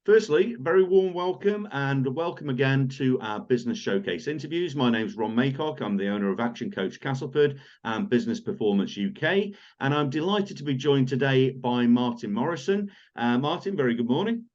Firstly, very warm welcome and welcome again to our Business Showcase interviews. My name's Ron Maycock. I'm the owner of Action Coach Castleford and Business Performance UK. And I'm delighted to be joined today by Martin Morrison. Martin, very good morning.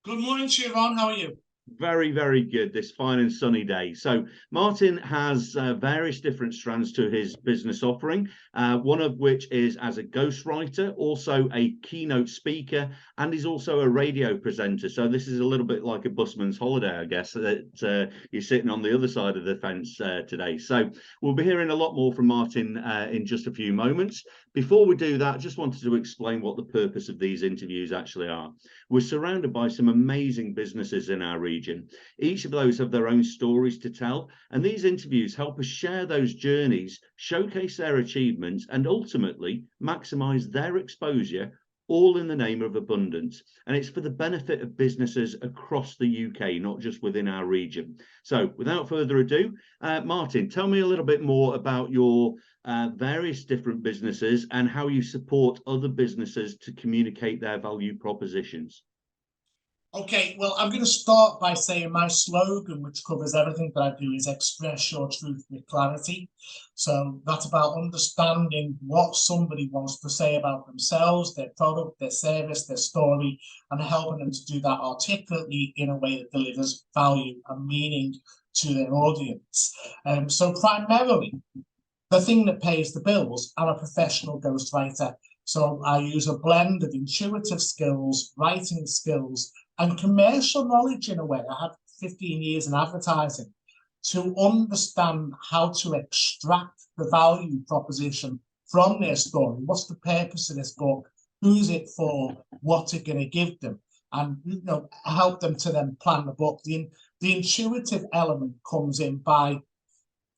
Good morning to you, Ron. How are you? Very, very good this fine and sunny day. So Martin has various different strands to his business offering, one of which is as a ghostwriter, also a keynote speaker, and he's also a radio presenter. So this is a little bit like a busman's holiday, I guess, that you're sitting on the other side of the fence today. So we'll be hearing a lot more from Martin in just a few moments. Before we do that, I just wanted to explain what the purpose of these interviews actually are. We're surrounded by some amazing businesses in our region. Each of those have their own stories to tell, and these interviews help us share those journeys, showcase their achievements, and ultimately maximize their exposure, all in the name of abundance. And it's for the benefit of businesses across the UK, not just within our region. So without further ado, Martin, tell me a little bit more about your various different businesses and how you support other businesses to communicate their value propositions. Okay, well, I'm going to start by saying my slogan, which covers everything that I do, is express your truth with clarity. So that's about understanding what somebody wants to say about themselves, their product, their service, their story, and helping them to do that articulately in a way that delivers value and meaning to their audience. So primarily, the thing that pays the bills, I'm a professional ghostwriter. So I use a blend of intuitive skills, writing skills, and commercial knowledge in a way. I had 15 years in advertising to understand how to extract the value proposition from their story. What's the purpose of this book? Who's it for? What's it going to give them? And help them to then plan the book. The intuitive element comes in by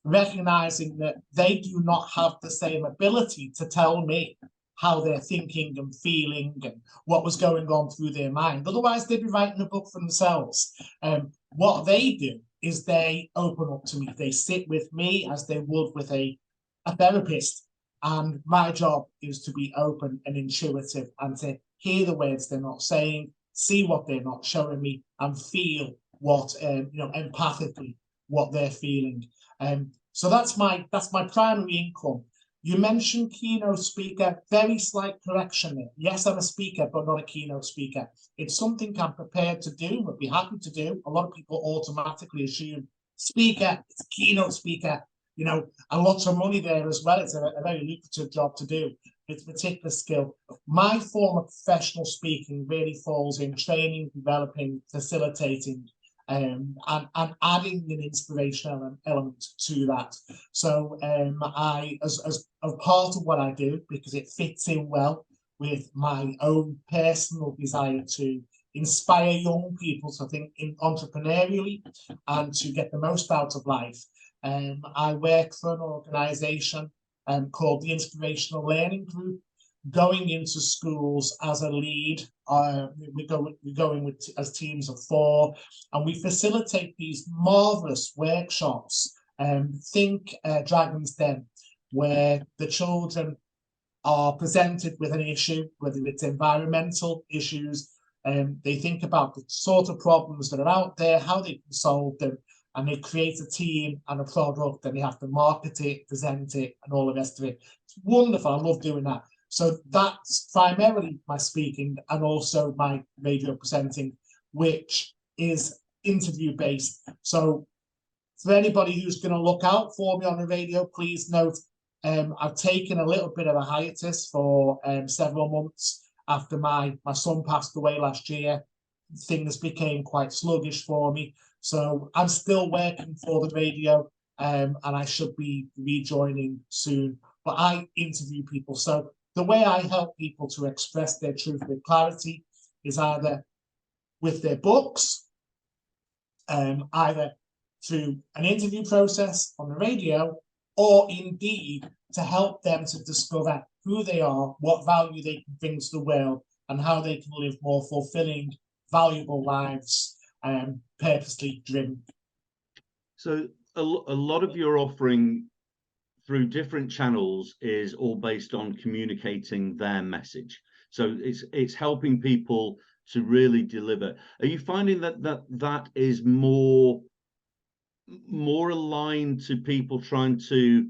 recognizing that they do not have the same ability to tell me how they're thinking and feeling and what was going on through their mind. Otherwise, they'd be writing a book for themselves. What they do is they open up to me. They sit with me as they would with a therapist. And my job is to be open and intuitive and to hear the words they're not saying, see what they're not showing me, and feel what, empathically, what they're feeling. So that's my primary income. You mentioned keynote speaker, very slight correction there. Yes, I'm a speaker, but not a keynote speaker. It's something I'm prepared to do, would be happy to do. A lot of people automatically assume speaker, it's a keynote speaker, and lots of money there as well. It's a very lucrative job to do. It's a particular skill. My form of professional speaking really falls in training, developing, facilitating, and adding an inspirational element to that. So I, as part of what I do, because it fits in well with my own personal desire to inspire young people to think entrepreneurially and to get the most out of life, I work for an organisation called the Inspirational Learning Group, going into schools as a lead. We're going with as teams of 4, and we facilitate these marvelous workshops. Think Dragon's Den, where the children are presented with an issue, whether it's environmental issues, they think about the sort of problems that are out there, how they can solve them, and they create a team and a product, and they have to market it, present it, and all the rest of it. It's wonderful. I love doing that. So that's primarily my speaking and also my radio presenting, which is interview-based. So for anybody who's going to look out for me on the radio, please note I've taken a little bit of a hiatus for several months after my son passed away last year. Things became quite sluggish for me. So I'm still working for the radio, and I should be rejoining soon. But I interview people. So the way I help people to express their truth with clarity is either with their books, either through an interview process on the radio, or indeed to help them to discover who they are, what value they can bring to the world, and how they can live more fulfilling, valuable lives, purposely driven. So a lot of your offering through different channels is all based on communicating their message. So it's helping people to really deliver. Are you finding that is more aligned to people trying to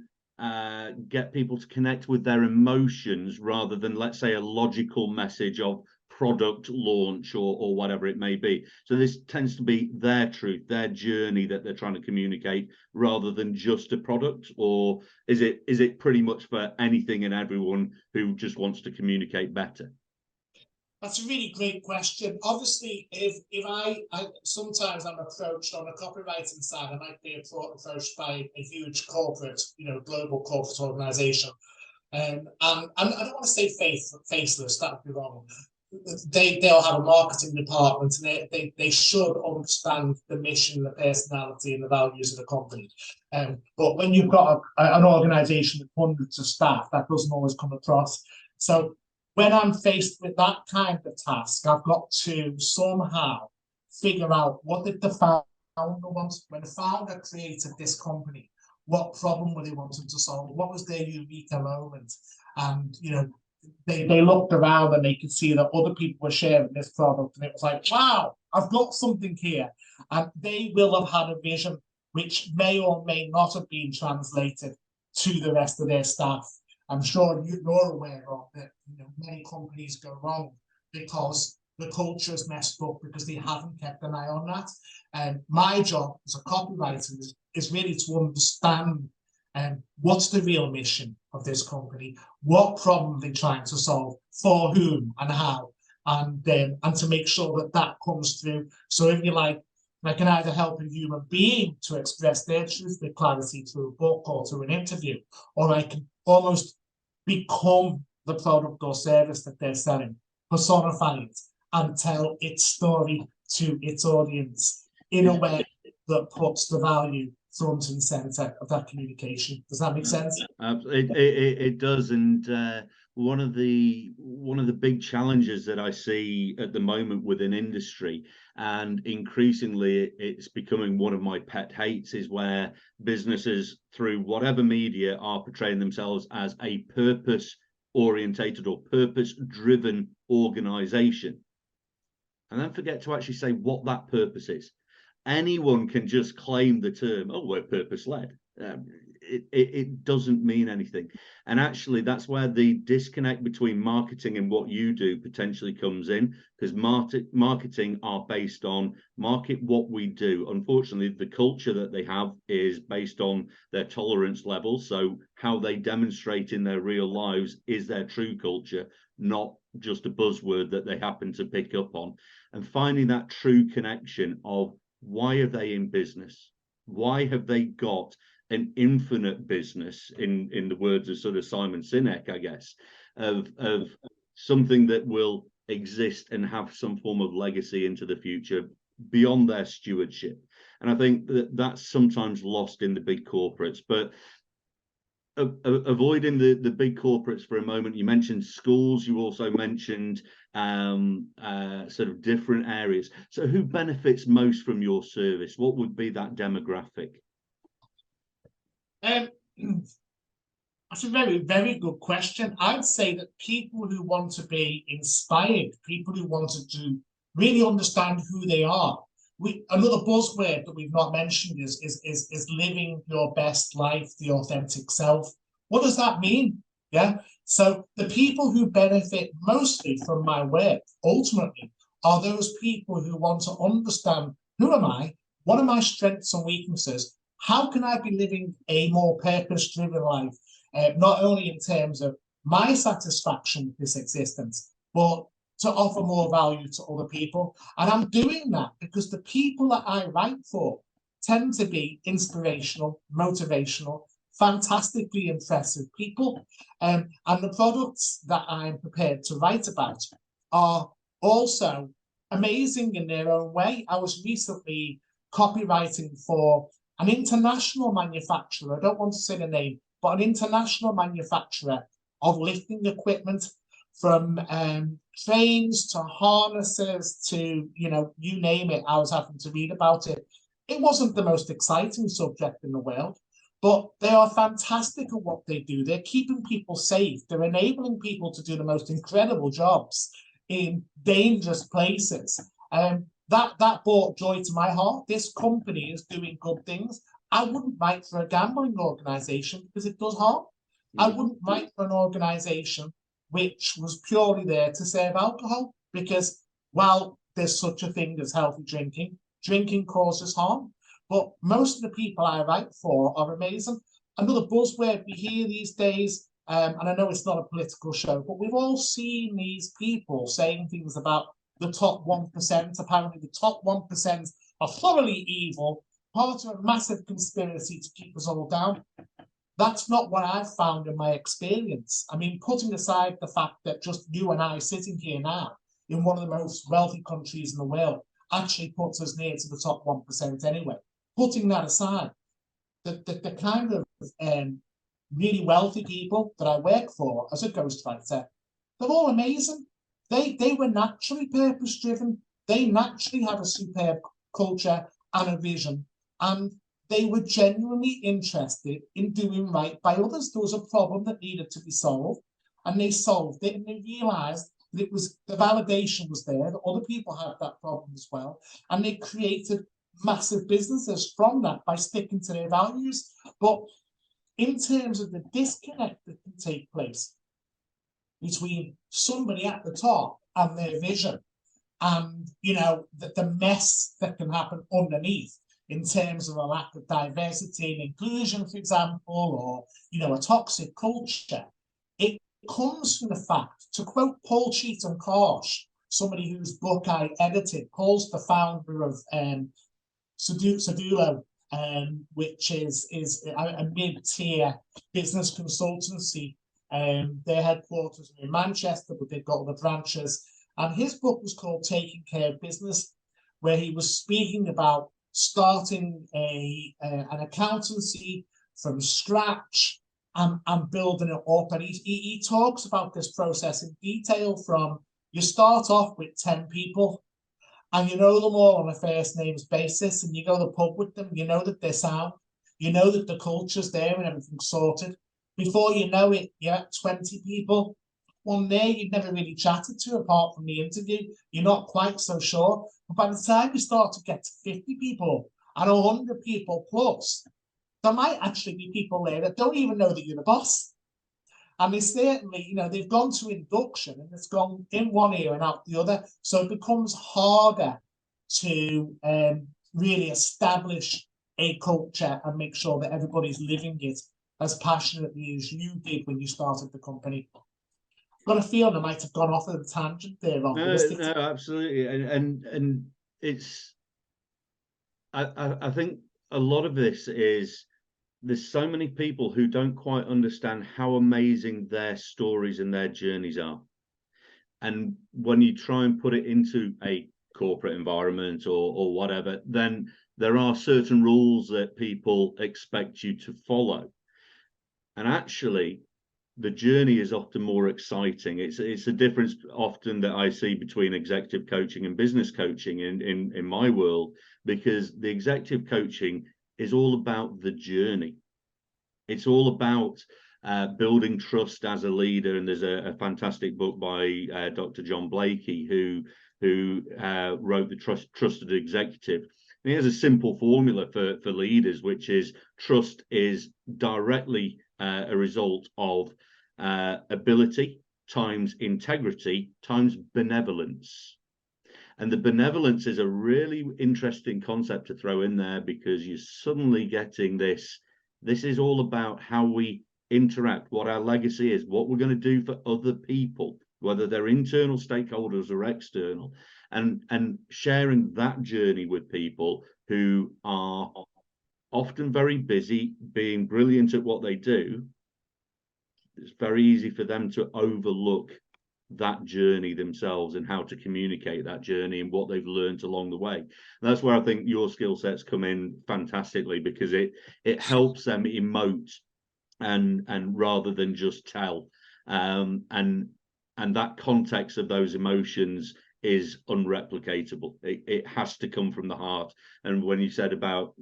get people to connect with their emotions rather than, let's say, a logical message of product launch or whatever it may be? So this tends to be their truth, their journey that they're trying to communicate rather than just a product? Or is it pretty much for anything and everyone who just wants to communicate better? That's a really great question. Obviously, if I sometimes I'm approached on a copywriting side, I might be approached by a huge corporate, global corporate organization. And I don't want to say faceless, that would be wrong. They'll have a marketing department, and they should understand the mission, the personality, and the values of the company. But when you've got an organization with hundreds of staff, that doesn't always come across. So when I'm faced with that kind of task, I've got to somehow figure out, what did the founder want? When the founder created this company, what problem were they wanting to solve? What was their eureka moment? And, they looked around and they could see that other people were sharing this product, and it was like, wow, I've got something here. And they will have had a vision which may or may not have been translated to the rest of their staff. I'm sure you're aware of that. Many companies go wrong because the culture is messed up, because they haven't kept an eye on that. And my job as a copywriter is really to understand what's the real mission of this company, what problem they're trying to solve, for whom and how, and to make sure that comes through. So if you like, I can either help a human being to express their truth with clarity through a book or through an interview, or I can almost become the product or service that they're selling, personify it, and tell its story to its audience in a way that puts the value front and center of that communication. Does that make sense? It does. And one of the big challenges that I see at the moment within industry, and increasingly it's becoming one of my pet hates, is where businesses, through whatever media, are portraying themselves as a purpose orientated or purpose driven organization, and then forget to actually say what that purpose is. Anyone can just claim the term, oh, we're purpose-led. It doesn't mean anything. And actually, that's where the disconnect between marketing and what you do potentially comes in, because marketing are based on market what we do. Unfortunately, the culture that they have is based on their tolerance level. So how they demonstrate in their real lives is their true culture, not just a buzzword that they happen to pick up on. And finding that true connection of, why are they in business? Why have they got an infinite business, in the words of sort of Simon Sinek, I guess, of something that will exist and have some form of legacy into the future beyond their stewardship? And I think that's sometimes lost in the big corporates. But avoiding the big corporates for a moment, you mentioned schools, you also mentioned sort of different areas. So who benefits most from your service? What would be that demographic? That's a very, very good question. I'd say that people who want to be inspired, people who want to really understand who they are. Another buzzword that we've not mentioned is living your best life, the authentic self. What does that mean? Yeah. So the people who benefit mostly from my work ultimately are those people who want to understand, who am I? What are my strengths and weaknesses? How can I be living a more purpose-driven life? Not only in terms of my satisfaction with this existence, but to offer more value to other people. And I'm doing that because the people that I write for tend to be inspirational, motivational, fantastically impressive people. And the products that I'm prepared to write about are also amazing in their own way. I was recently copywriting for an international manufacturer. I don't want to say the name, but an international manufacturer of lifting equipment, from trains to harnesses to, you name it. I was having to read about it. It wasn't the most exciting subject in the world, but they are fantastic at what they do. They're keeping people safe. They're enabling people to do the most incredible jobs in dangerous places. That brought joy to my heart. This company is doing good things. I wouldn't write for a gambling organization because it does harm. I wouldn't write for an organization which was purely there to serve alcohol, because while there's such a thing as healthy drinking, drinking causes harm. But most of the people I write for are amazing. Another buzzword we hear these days, and I know it's not a political show, but we've all seen these people saying things about the top 1%. Apparently the top 1% are thoroughly evil, part of a massive conspiracy to keep us all down. That's not what I've found in my experience. I mean, putting aside the fact that just you and I sitting here now in one of the most wealthy countries in the world actually puts us near to the top 1% anyway. Putting that aside, the kind of really wealthy people that I work for as a ghostwriter, they're all amazing. They were naturally purpose-driven. They naturally had a superb culture and a vision. And they were genuinely interested in doing right by others. There was a problem that needed to be solved, and they solved it, and they realized that it was, the validation was there, that other people had that problem as well, and they created massive businesses from that by sticking to their values. But in terms of the disconnect that can take place between somebody at the top and their vision, and the mess that can happen underneath, in terms of a lack of diversity and inclusion, for example, or a toxic culture, it comes from the fact, to quote Paul Cheatham Karsh, somebody whose book I edited. Paul's the founder of Sedulo, which is a mid-tier business consultancy. Their headquarters are in Manchester, but they've got other branches. And his book was called Taking Care of Business, where he was speaking about starting an accountancy from scratch and building it up. And he talks about this process in detail. From, you start off with 10 people and you know them all on a first names basis, and you go to the pub with them, you know that they're sound, you know that the culture's there and everything's sorted. Before you know it, you're at 20 people. One there you've never really chatted to apart from the interview. You're not quite so sure. But by the time you start to get to 50 people and 100 people plus, there might actually be people there that don't even know that you're the boss. And they certainly, they've gone to induction and it's gone in one ear and out the other. So it becomes harder to really establish a culture and make sure that everybody's living it as passionately as you did when you started the company. Got a feeling I might have gone off at a tangent there, Ron. No, absolutely, and it's. I think a lot of this is, there's so many people who don't quite understand how amazing their stories and their journeys are, and when you try and put it into a corporate environment or whatever, then there are certain rules that people expect you to follow, and actually the journey is often more exciting. It's a difference often that I see between executive coaching and business coaching in my world, because the executive coaching is all about the journey. It's all about building trust as a leader. And there's a fantastic book by Dr. John Blakey, who wrote The Trusted Executive. And he has a simple formula for leaders, which is trust is directly a result of ability times integrity times benevolence. And the benevolence is a really interesting concept to throw in there, because you're suddenly getting this is all about how we interact, what our legacy is, what we're going to do for other people, whether they're internal stakeholders or external, and sharing that journey with people who are often very busy, being brilliant at what they do. It's very easy for them to overlook that journey themselves and how to communicate that journey and what they've learned along the way. And that's where I think your skill sets come in fantastically, because it helps them emote and rather than just tell, and that context of those emotions is unreplicatable. It has to come from the heart. And when you said about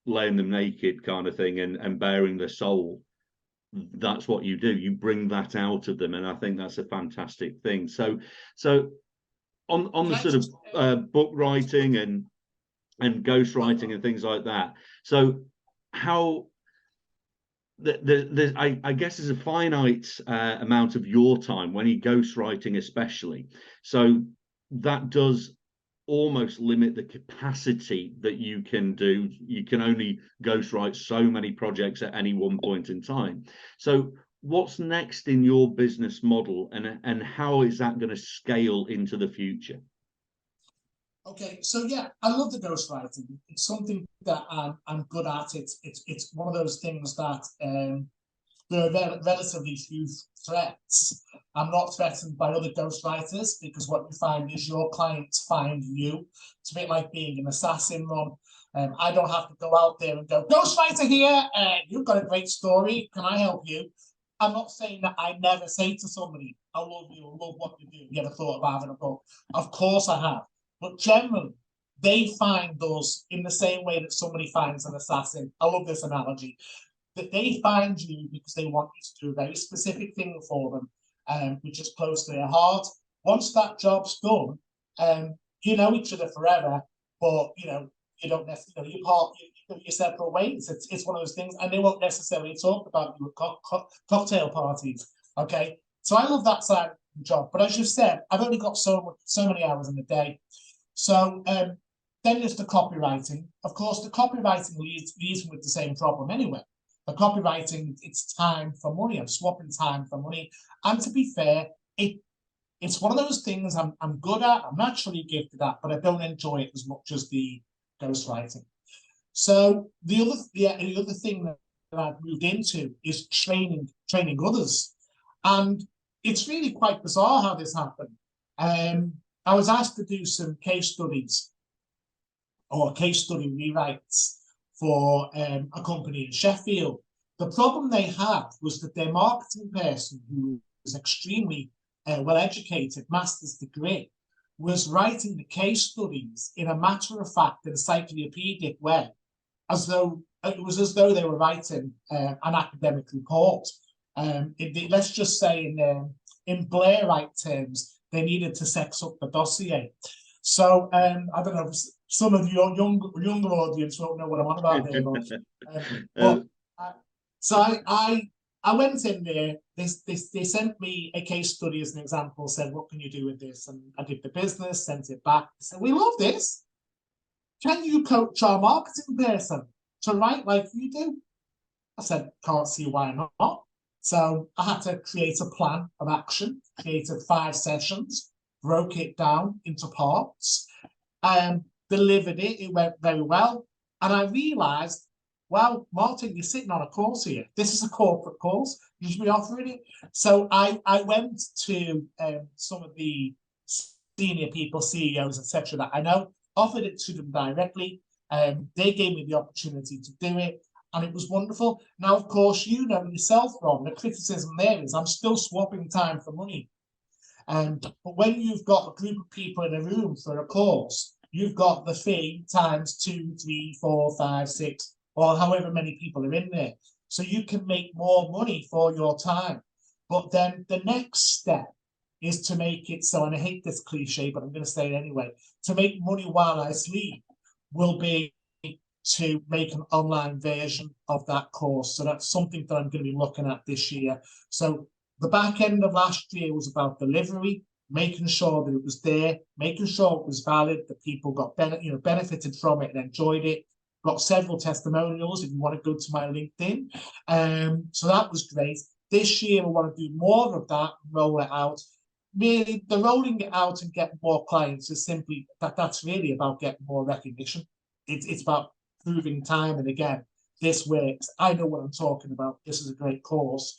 laying them naked kind of thing and bearing their soul, that's what you do. You bring that out of them, and I think that's a fantastic thing. So on the sort of book writing and ghostwriting and things like that. So how I guess there's a finite amount of your time when you're ghostwriting, especially. So that does almost limit the capacity that you can do. You can only ghostwrite so many projects at any one point in time. So what's next in your business model, and how is that going to scale into the future? Okay, so yeah, I love the ghostwriting. It's something that I'm good at. It's one of those things that there are relatively few threats. I'm not threatened by other ghostwriters, because what you find is your clients find you. It's a bit like being an assassin, Ron. I don't have to go out there and go, ghostwriter here, you've got a great story, can I help you? I'm not saying that I never say to somebody, I love you, I love what you do. You ever thought about having a book? Of course I have. But generally, they find us in the same way that somebody finds an assassin. I love this analogy. That they find you because they want you to do a very specific thing for them, which is close to their heart. Once that job's done, you know each other forever, but you don't necessarily, you go your separate ways. It's one of those things, and they won't necessarily talk about you at cocktail parties. Okay, so I love that side of the job. But as you said, I've only got so many hours in the day. So then there's the copywriting. Of course, the copywriting leads with the same problem anyway. The copywriting, it's time for money. I'm swapping time for money. And to be fair, it's one of those things I'm good at, I'm naturally gifted at, but I don't enjoy it as much as the ghostwriting. So the other thing that I've moved into is training others. And it's really quite bizarre how this happened. I was asked to do some case studies or case study rewrites for a company in Sheffield. The problem they had was that their marketing person, who was extremely well-educated, master's degree, was writing the case studies in a matter-of-fact, encyclopedic way, as though they were writing an academic report. Let's just say in Blairite terms, they needed to sex up the dossier. So I don't know, some of your younger audience won't know what I'm on about there. So I went in there. They sent me a case study as an example, said, what can you do with this? And I did the business, sent it back. They said, we love this. Can you coach our marketing person to write like you do? I said, can't see why not. So I had to create a plan of action, created 5 sessions, broke it down into parts, delivered it. It went very well. And I realized, well, Martin, you're sitting on a course here. This is a corporate course. You should be offering it. So I went to some of the senior people, CEOs, etc., that I know, offered it to them directly. They gave me the opportunity to do it. And it was wonderful. Now, of course, you know yourself, Rob, the criticism there is I'm still swapping time for money. But when you've got a group of people in a room for a course, you've got the fee times 2, 3, 4, 5, 6, or however many people are in there. So you can make more money for your time. But then the next step is to make it so, and I hate this cliche, but I'm going to say it anyway, to make money while I sleep will be to make an online version of that course. So that's something that I'm going to be looking at this year. So the back end of last year was about delivery, making sure that it was there, making sure it was valid, that people got benefited from it and enjoyed it. Got several testimonials if you want to go to my LinkedIn. So that was great. This year we want to do more of that, roll it out. Really, the rolling it out and getting more clients is simply that's really about getting more recognition. It's about proving time and again, this works. I know what I'm talking about. This is a great course.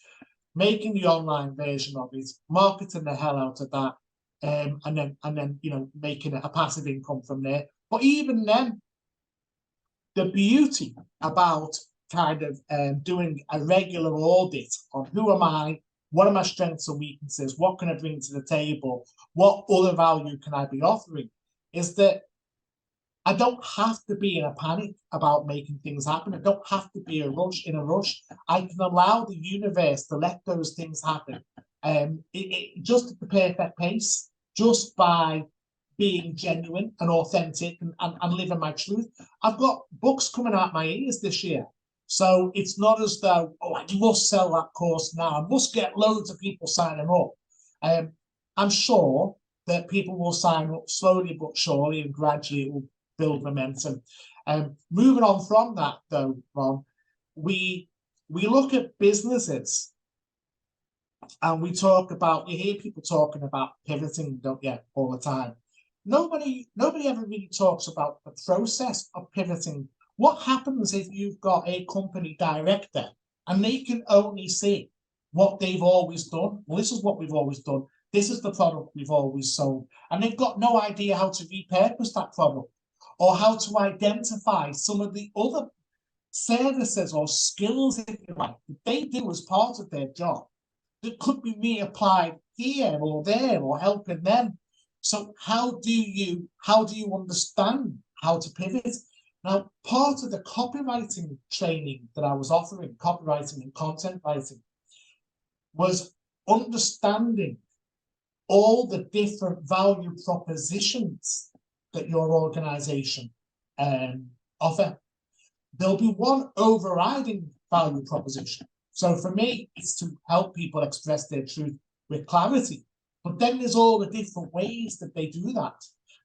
Making the online version of it, marketing the hell out of that, and then making it a passive income from there. But even then, the beauty about kind of doing a regular audit on who am I, what are my strengths and weaknesses, what can I bring to the table, what other value can I be offering, is that I don't have to be in a panic about making things happen. I don't have to be in a rush. I can allow the universe to let those things happen. Just at the perfect pace, just by being genuine and authentic and living my truth. I've got books coming out my ears this year. So it's not as though, oh, I must sell that course now. I must get loads of people signing up. I'm sure that people will sign up slowly but surely, and gradually it will build momentum. Moving on from that, though, Ron, we look at businesses and we talk about, you hear people talking about pivoting, don't you, all the time. Nobody ever really talks about the process of pivoting. What happens if you've got a company director and they can only see what they've always done? Well, this is what we've always done. This is the product we've always sold. And they've got no idea how to repurpose that product or how to identify some of the other services or skills, if you like, that they do as part of their job that could be reapplied here or there or helping them. So how do you understand how to pivot? Now, part of the copywriting training that I was offering, copywriting and content writing, was understanding all the different value propositions that your organization offer. There'll be one overriding value proposition. So for me, it's to help people express their truth with clarity. But then there's all the different ways that they do that.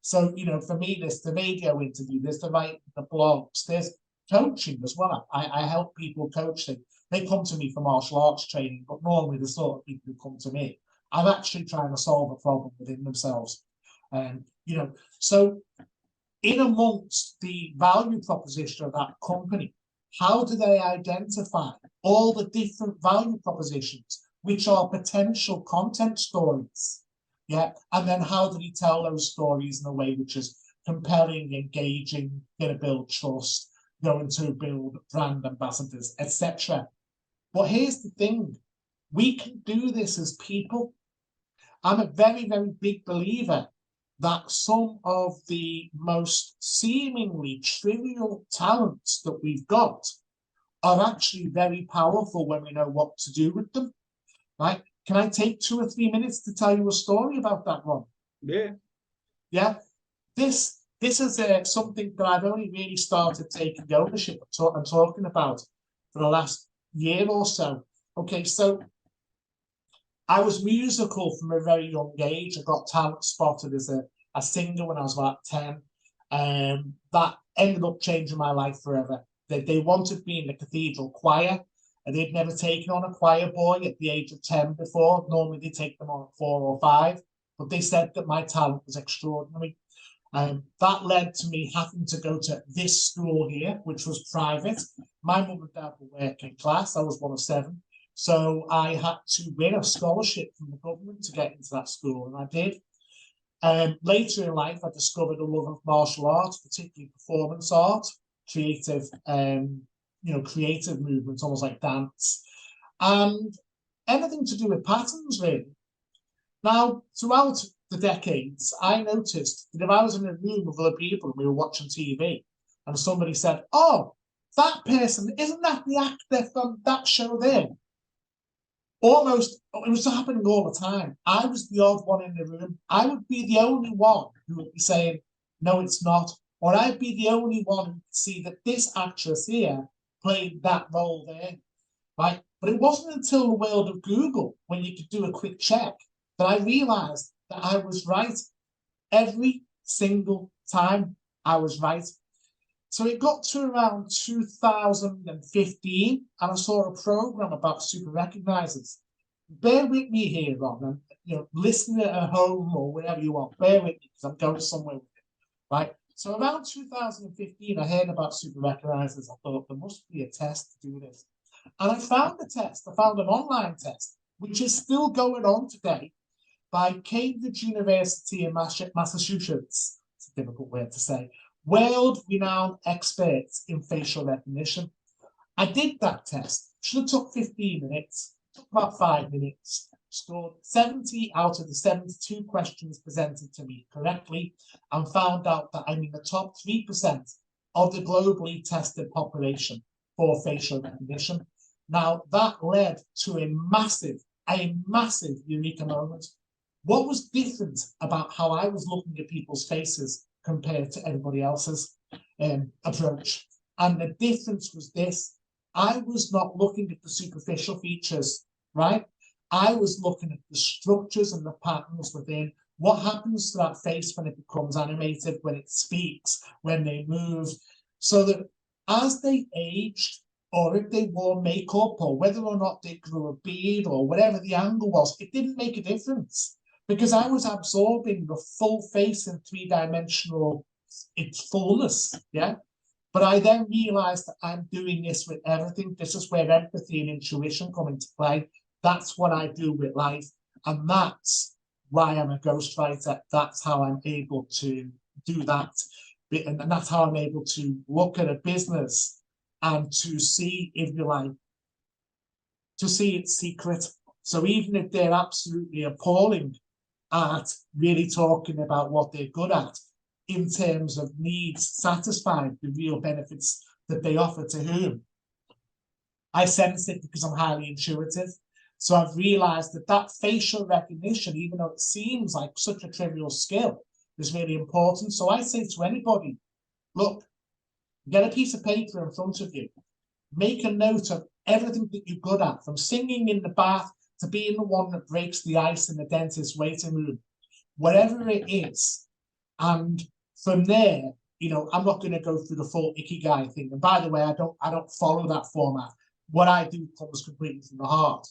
So, you know, for me, there's the radio interview, there's the writing, the blogs, there's coaching as well. I help people coach them. They come to me for martial arts training, but normally the sort of people who come to me, I'm actually trying to solve a problem within themselves. You know, so in amongst the value proposition of that company, how do they identify all the different value propositions, which are potential content stories? Yeah, and then how do we tell those stories in a way which is compelling, engaging, going to build trust, going to build brand ambassadors, etc. But here's the thing, we can do this as people. I'm a very, very big believer that some of the most seemingly trivial talents that we've got are actually very powerful when we know what to do with them. Right? Can I take 2 or 3 minutes to tell you a story about that one? Yeah. Yeah. This is something that I've only really started taking ownership and talking about for the last year or so. Okay, so I was musical from a very young age. I got talent spotted as a singer when I was about 10. That ended up changing my life forever. They wanted me in the cathedral choir, and they'd never taken on a choir boy at the age of 10 before. Normally they take them on at 4 or 5, but they said that my talent was extraordinary. That led to me having to go to this school here, which was private. My mum and dad were working class. I was one of 7. So I had to win a scholarship from the government to get into that school, and I did. Later in life, I discovered a love of martial arts, particularly performance art, creative, creative movements, almost like dance, and anything to do with patterns, really. Now, throughout the decades, I noticed that if I was in a room with other people and we were watching TV, and somebody said, "Oh, that person, isn't that the actor from that show there?" Almost, it was happening all the time. I was the odd one in the room. I would be the only one who would be saying, "No, it's not." Or I'd be the only one who could see that this actress here played that role there, right? But it wasn't until the world of Google, when you could do a quick check, that I realized that I was right. Every single time I was right. So it got to around 2015, and I saw a program about super recognizers. Bear with me here, Ron, and listen at home or wherever you are. Bear with me because I'm going somewhere with it, right? So around 2015, I heard about super recognizers. I thought there must be a test to do this, and I found a test. I found an online test, which is still going on today, by Cambridge University in Massachusetts. It's a difficult word to say. World-renowned experts in facial recognition. I did that test. Should have took 15 minutes. Took about 5 minutes. scored 70 out of the 72 questions presented to me correctly, and found out that I'm in the top 3% of the globally tested population for facial recognition. Now, that led to a massive eureka moment. What was different about how I was looking at people's faces compared to everybody else's approach? And the difference was this: I was not looking at the superficial features, right? I was looking at the structures and the patterns within. What happens to that face when it becomes animated, when it speaks, when they move, so that as they aged, or if they wore makeup, or whether or not they grew a beard, or whatever the angle was, it didn't make a difference, because I was absorbing the full face in three-dimensional, its fullness, yeah? But I then realized that I'm doing this with everything. This is where empathy and intuition come into play. That's what I do with life. And that's why I'm a ghostwriter. That's how I'm able to do that. And that's how I'm able to look at a business and to see, if you like, to see its secret. So even if they're absolutely appalling at really talking about what they're good at, in terms of needs satisfied, the real benefits that they offer to whom, I sense it because I'm highly intuitive. So I've realized that that facial recognition, even though it seems like such a trivial skill, is really important. So I say to anybody, look, get a piece of paper in front of you, make a note of everything that you're good at, from singing in the bath to being the one that breaks the ice in the dentist's waiting room, whatever it is. And from there, you know, I'm not going to go through the full ikigai thing. And by the way, I don't follow that format. What I do comes completely from the heart.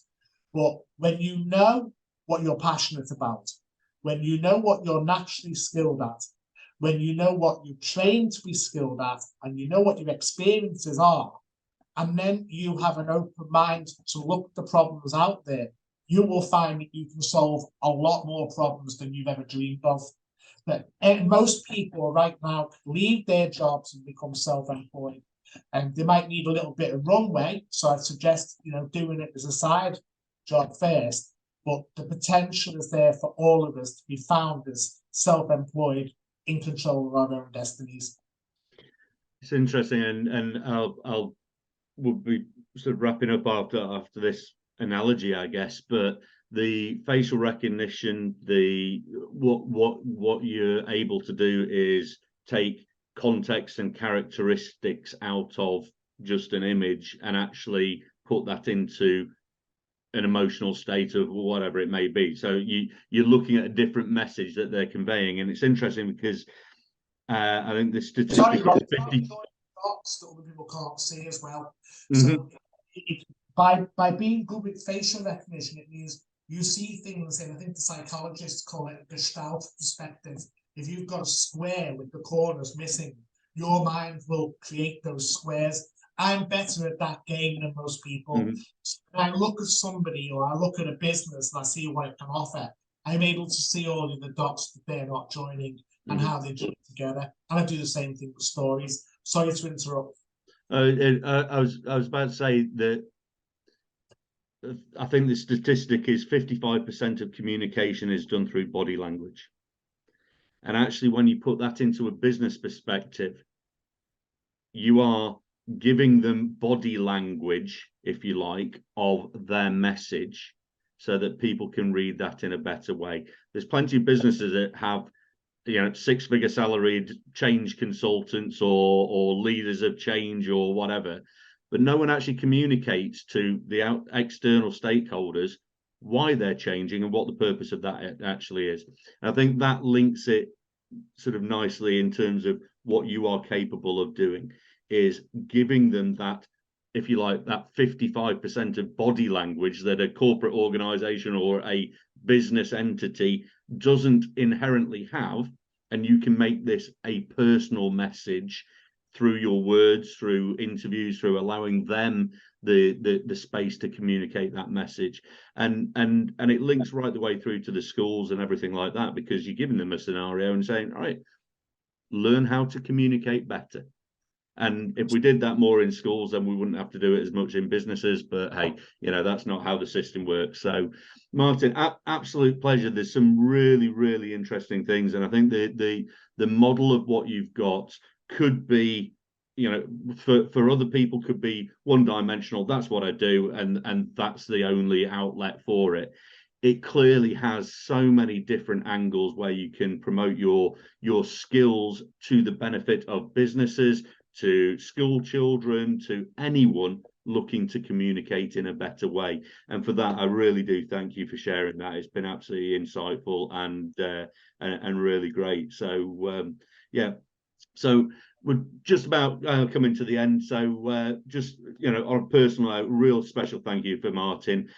But when you know what you're passionate about, when you know what you're naturally skilled at, when you know what you're trained to be skilled at, and you know what your experiences are, and then you have an open mind to look at the problems out there, you will find that you can solve a lot more problems than you've ever dreamed of. But most people right now leave their jobs and become self-employed, and they might need a little bit of runway. So I'd suggest, you know, doing it as a side job first. But the potential is there for all of us to be found as self-employed, in control of our own destinies. It's interesting, and we'll be sort of wrapping up after this analogy, I guess, but the facial recognition, what you're able to do is take context and characteristics out of just an image and actually put that into an emotional state of whatever it may be. So you're looking at a different message that they're conveying, and it's interesting because I think the statistic is 50. Dots that other people can't see as well. Mm-hmm. So by being good with facial recognition, it means you see things in, I think the psychologists call it a Gestalt perspective. If you've got a square with the corners missing, your mind will create those squares. I'm better at that game than most people. Mm-hmm. So when I look at somebody, or I look at a business and I see what it can offer, I'm able to see all of the dots that they're not joining and how they join together. And I do the same thing with stories. Sorry to interrupt. I was about to say that I think the statistic is 55% of communication is done through body language. And actually, when you put that into a business perspective, you are giving them body language, if you like, of their message so that people can read that in a better way. There's plenty of businesses that have, you know, six-figure salaried change consultants or leaders of change or whatever, but no one actually communicates to the external stakeholders why they're changing and what the purpose of that actually is. And I think that links it sort of nicely in terms of what you are capable of doing, is giving them that, if you like, that 55% of body language that a corporate organization or a business entity doesn't inherently have. And you can make this a personal message through your words, through interviews, through allowing them the space to communicate that message. And it links right the way through to the schools and everything like that, because you're giving them a scenario and saying, all right, learn how to communicate better. And if we did that more in schools, then we wouldn't have to do it as much in businesses. But hey, that's not how the system works. So, Martin, absolute pleasure. There's some really, really interesting things, and I think the model of what you've got could be, for other people could be one-dimensional. That's what I do, and that's the only outlet for it. It clearly has so many different angles where you can promote your skills to the benefit of businesses, to school children, to anyone looking to communicate in a better way. And for that, I really do thank you for sharing that. It's been absolutely insightful and really great. So yeah, so we're just about coming to the end. So just on a personal note, real special thank you for Martin.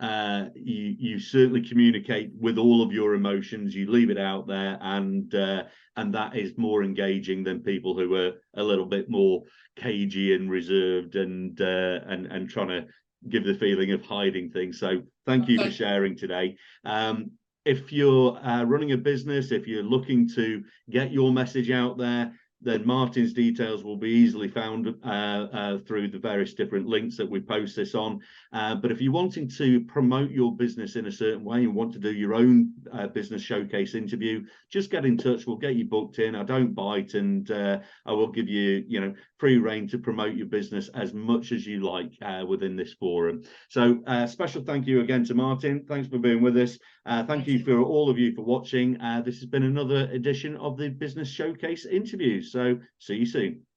You certainly communicate with all of your emotions. You leave it out there, and that is more engaging than people who are a little bit more cagey and reserved and trying to give the feeling of hiding things. So thank you for sharing today. If you're running a business, if you're looking to get your message out there, then Martin's details will be easily found through the various different links that we post this on. But if you're wanting to promote your business in a certain way and want to do your own business showcase interview, just get in touch. We'll get you booked in. I don't bite, and I will give you, free rein to promote your business as much as you like within this forum. So special thank you again to Martin. Thanks for being with us. Thank you for all of you for watching. This has been another edition of the Business Showcase interviews. So see you soon.